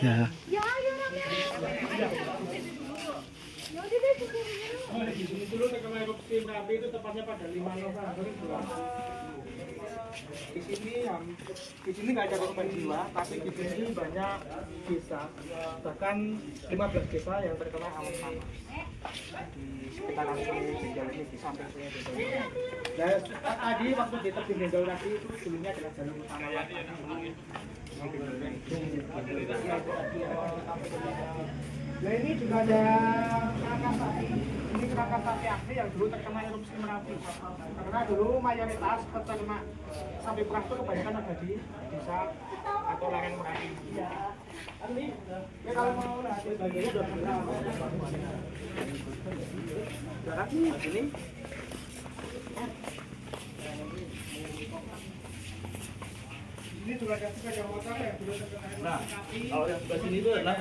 Ya. Dulu terkena erupsi Merapi itu tepatnya pada 5 November. Di sini nggak ada korban jiwa, tapi di sini banyak desa, bahkan 15 desa yang terkena awan panas di sekitaran Bendol ini, di samping sungai Bendol. Dan tadi waktu di tebing Bendol tadi itu dulunya adalah jalur utama. Nah ini juga ada kerangka sapi. Ini kerangka sapi asli yang dulu terkena erupsi Merapi. Karena dulu mayoritas peternak sapi perah itu kebanyakan ada di desa atau lereng Merapi. Ya, kalau mau hasil bagiannya udah berapa? Ini. Ini juga ada sepeda motor ya, dulu terkena erupsi Merapi. Kalau yang sebelah sini itu adalah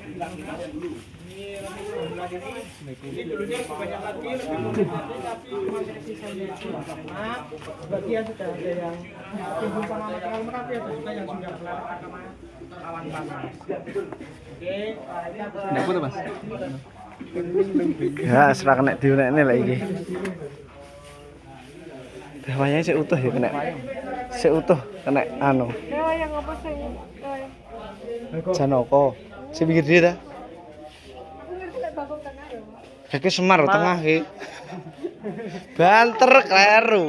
hilang-hilangnya dulu. Ini dulunya banyak lagi, lebih mudah tapi masih sisanya. Nah, sebagian sudah ada yang timbul sama material Merapi, ada juga yang sudah kelar karena awan panas. Oke, Ndak foto, Mas. Ya, serah kena diunekne lek iki. Wayangnya sik utuh ya kena. Sik utuh kena anu. Wayang apa sing? Janoko. Sing pinggir dia ta? Aku ngerti lek bagong tengah ya. Kaki Semar tengah ki. Banter kleru.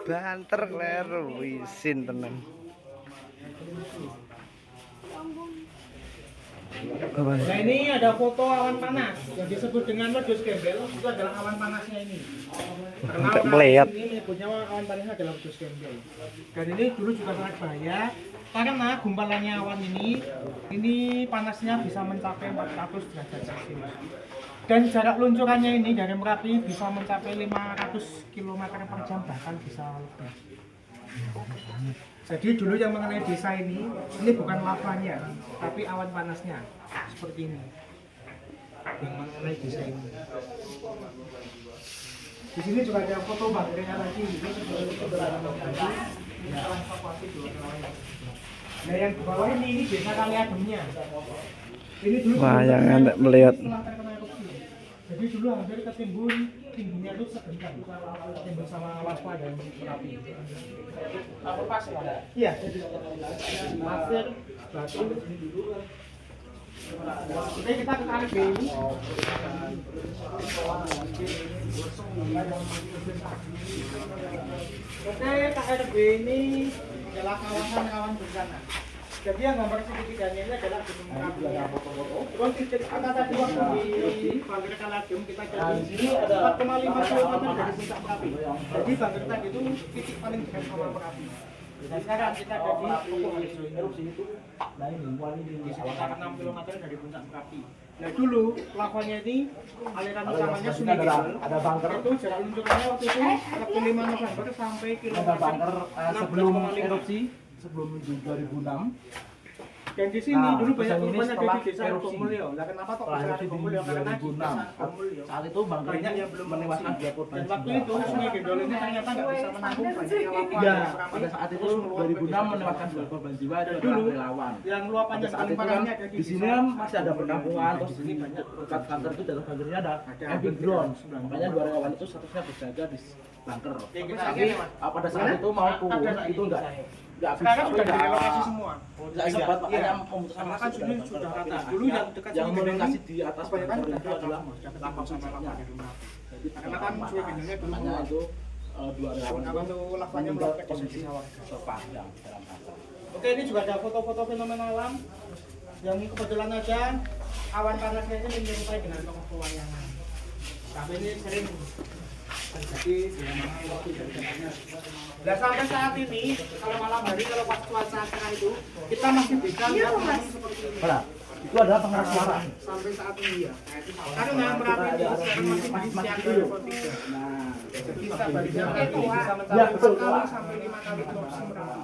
Banter kleru, isin tenan. Nah ini ada foto awan panas yang disebut dengan wedus gembel, itu adalah awan panasnya ini. Karena orang ini menyebutnya awan panasnya adalah wedus gembel. Dan ini dulu juga sangat bahaya karena gumpalannya awan ini panasnya bisa mencapai 400 derajat Celcius. Dan jarak luncurannya ini dari Merapi bisa mencapai 500 km per jam, bahkan bisa lebih. Jadi dulu yang mengenai desa ini bukan lavanya, tapi awan panasnya seperti ini. Yang mengenai desa ini. Di sini juga ada foto bangunannya lagi. Ini sebelum tadi evakuasi dua nelayan. Nah yang di bawah ini desa Kaliademnya. Ini dulu. Wah, yang anda melihat. Jadi dulu hampir ketimbun tingginya itu segenggam, ketimbun sama lava dan Merapi. Apa pas ya? Iya. Pasir, batu. Oke, kita ke KRB ini. Oke, KRB ini adalah kawasan rawan bencana. Jadi yang gambar segitiganya ini adalah Gunung Merapi. Terus titik kita tadi waktu di Bangker Kalagem kita jadi 4,5 km dari puncak Merapi. Jadi Bangker tadi itu titik paling dekat sama Merapi. Nah sekarang kita ada di Pokok Haliso erupsi itu di sekitar 6 km dari puncak Merapi. Nah dulu lavanya ini aliran utamanya Sungai Gembel. Ada bunker. Itu jarak luncurannya waktu itu waktu 5 November sampai kilometer Bunker sebelum 16,5. erupsi, sebelum 2006. Dan di sini dulu banyak korban ada di desa erupsi. Gomulyo. Lah kenapa kok bisa di Gomulyo? Karena di desa Gomulyo Saat itu bunker banyak ini yang belum menewaskan 2 korban. dan waktu itu Sungai Gendol ini ternyata nggak bisa menampung banyaknya lava. Ya, pada saat itu 2006 menewaskan 2 korban jiwa itu adalah dulu relawan. yang luapannya Pada saat paling itu kan parahnya ada di sini kan masih ada perkampungan, terus di sini banyak dekat kantor itu dalam bunkernya ada camping ground. Makanya 2 relawan itu statusnya berjaga di bunker. Tapi pada saat itu mau turun itu enggak sekarang sudah enggak direlokasi semua. Enggak sempat makanya memutuskan Karena kan masuk sudah dalam sudah bunker. rata. Nah, Dulu yang dekat yang Sungai Gendol melintasi ini di atas kebanyakan bunker sudah itu ada adalah lava sama lava di rumah. Jadi Karena kan Sungai Gendolnya belum makanya itu 2 relawan apa tuh lavanya meninggal meroket kondisi di sawah. terpandang dalam bunker. Oke, ini juga ada foto-foto fenomena alam yang kebetulan aja awan panasnya ini menyerupai dengan tokoh pewayangan. Tapi ini sering terjadi di mana waktu dari tempatnya. Nah sampai saat ini kalau malam hari kalau pas cuaca cerah itu kita masih bisa lihat langsung seperti ini. Nah, itu adalah pengeras suara. Sampai saat ini ya. Karena Merapi ini sekarang masih siaga level 3. Nah, Jadi stabilisnya itu bisa mencapai Ya, 4 betul. kali sampai 5 kali erupsi Merapi.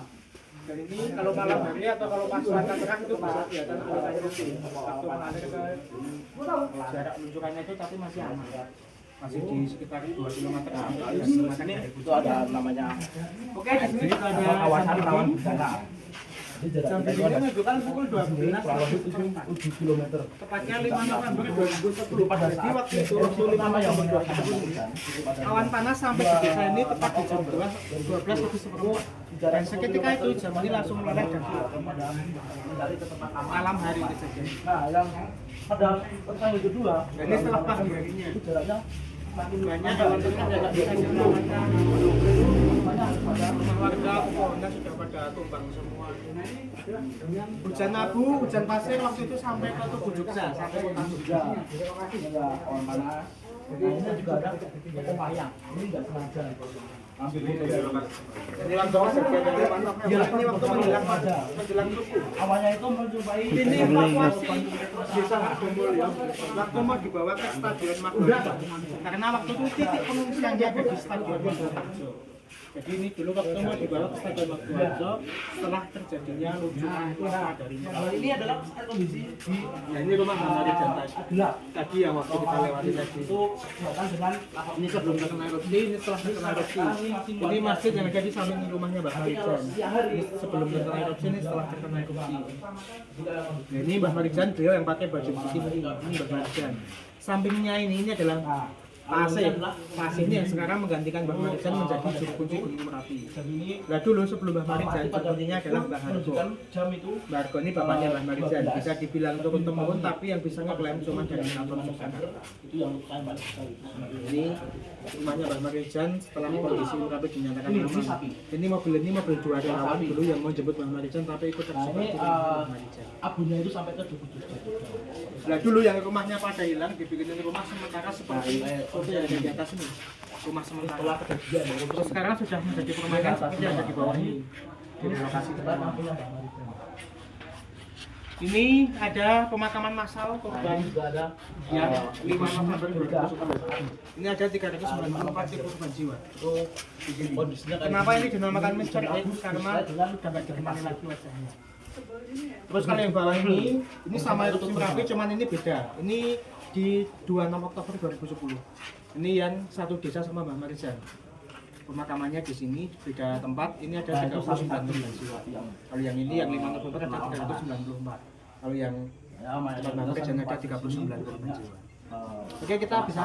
Dan ini kalau malam hari atau kalau pas cuaca cerah itu bisa kelihatan aliran erupsi. Waktu mengalir ke jarak luncurannya itu tapi masih aman. masih di sekitar 2 km. Makanya Itu ada namanya oke, di sini juga ada kawasan rawan Samping. bencana. Jadi jarak Jam kita ini itu ada menunjukkan pukul 12 kurang lebih 7 km. tepatnya 5 November 2010. Pada Jadi saat waktu itu waktu 5 pertama yang November mendapatkan 2010 awan panas sampai di desa ini tepat di jam 12 lebih seperempat. Dan seketika itu jam ini langsung meleleh dan hilang. dari ke tempat aman. Malam hari ini saja. Nah, yang pada pertanyaan yang kedua, Dan ini setelah pagi harinya. itu jaraknya makin Banyak hewan-hewan yang bisa diselamatkan. banyak pada Rumah warga, pohonnya sudah pada tumbang semua. Hujan abu, hujan pasir waktu itu sampai ke Tugu Jogja, sampai kota Jogja. ada orang panas. Nah, ini juga ada toko wayang. Ini nggak sengaja. Ambil foto. Ini waktu ini waktu menjelang subuh. Awalnya itu menjumpai Ini evakuasi desa Hardomulyo waktu mau dibawa ke Stadion Magelang karena waktu itu titik pengungsiannya ada di Stadion Magelang. Jadi ini dulu waktu mau dibawa ke Stadion Magelang setelah terjadinya luncuran lava dari Kalau ini adalah kondisi di Nah ini rumah Hamari Jantai. gelap. Tadi yang waktu kita lewati tadi. Itu kelihatan dengan Ini sebelum terkena erupsi, ini setelah terkena erupsi. Ini masjid yang ada di samping rumahnya Mbah Marijan. Ini sebelum terkena erupsi, ini setelah terkena erupsi. Nah, ini Mbah Marijan, beliau yang pakai baju putih ini Mbah Marijan. Sampingnya ini adalah Pasir. Pasir ini yang sekarang menggantikan Mbah Marijan menjadi juru kunci Gunung Merapi. Nah dulu sebelum Mbah Marijan, juru kuncinya adalah Mbah Hargo. jam itu Mbah Hargo ini bapaknya Mbah Marijan. Bisa dibilang turun temurun, tapi yang bisa ngeklaim cuma dari Keraton Yogyakarta. itu yang saya balik sekali. Ini rumahnya Mbah Marijan setelah kondisi Merapi dinyatakan aman. Ini mobil dua relawan dulu yang mau jemput Mbah Marijan tapi ikut Nah, terjebak ini di Mbah Marijan. abunya itu sampai ke Tugu Jogja. Nah dulu yang rumahnya pada hilang dibikinin rumah sementara seperti foto yang ada di atas ini. Rumah sementara. Setelah kejadian Terus sekarang sudah menjadi permanen seperti yang ada di bawah ini. Di lokasi kita tempat. punya Mbak Marijan. Ini ada pemakaman massal korban Juga ada yang 5 November 2010. Ini ada 394 korban jiwa. itu kondisinya kayak Kenapa ini dinamakan Mr. X? Karena sudah nggak dikenali lagi wajahnya. Terus kalau yang bawah ini sama erupsi Merapi, cuman ini beda. Ini di 26 Oktober 2010. Ini yang satu desa sama Mbah Marijan. Pemakamannya di sini beda tempat. Ini ada 39 korban jiwa. Kalau yang ini yang 5 November ada 394. Kalau yang ya, Mbah Marijan ada 39 korban jiwa. Oke, kita bisa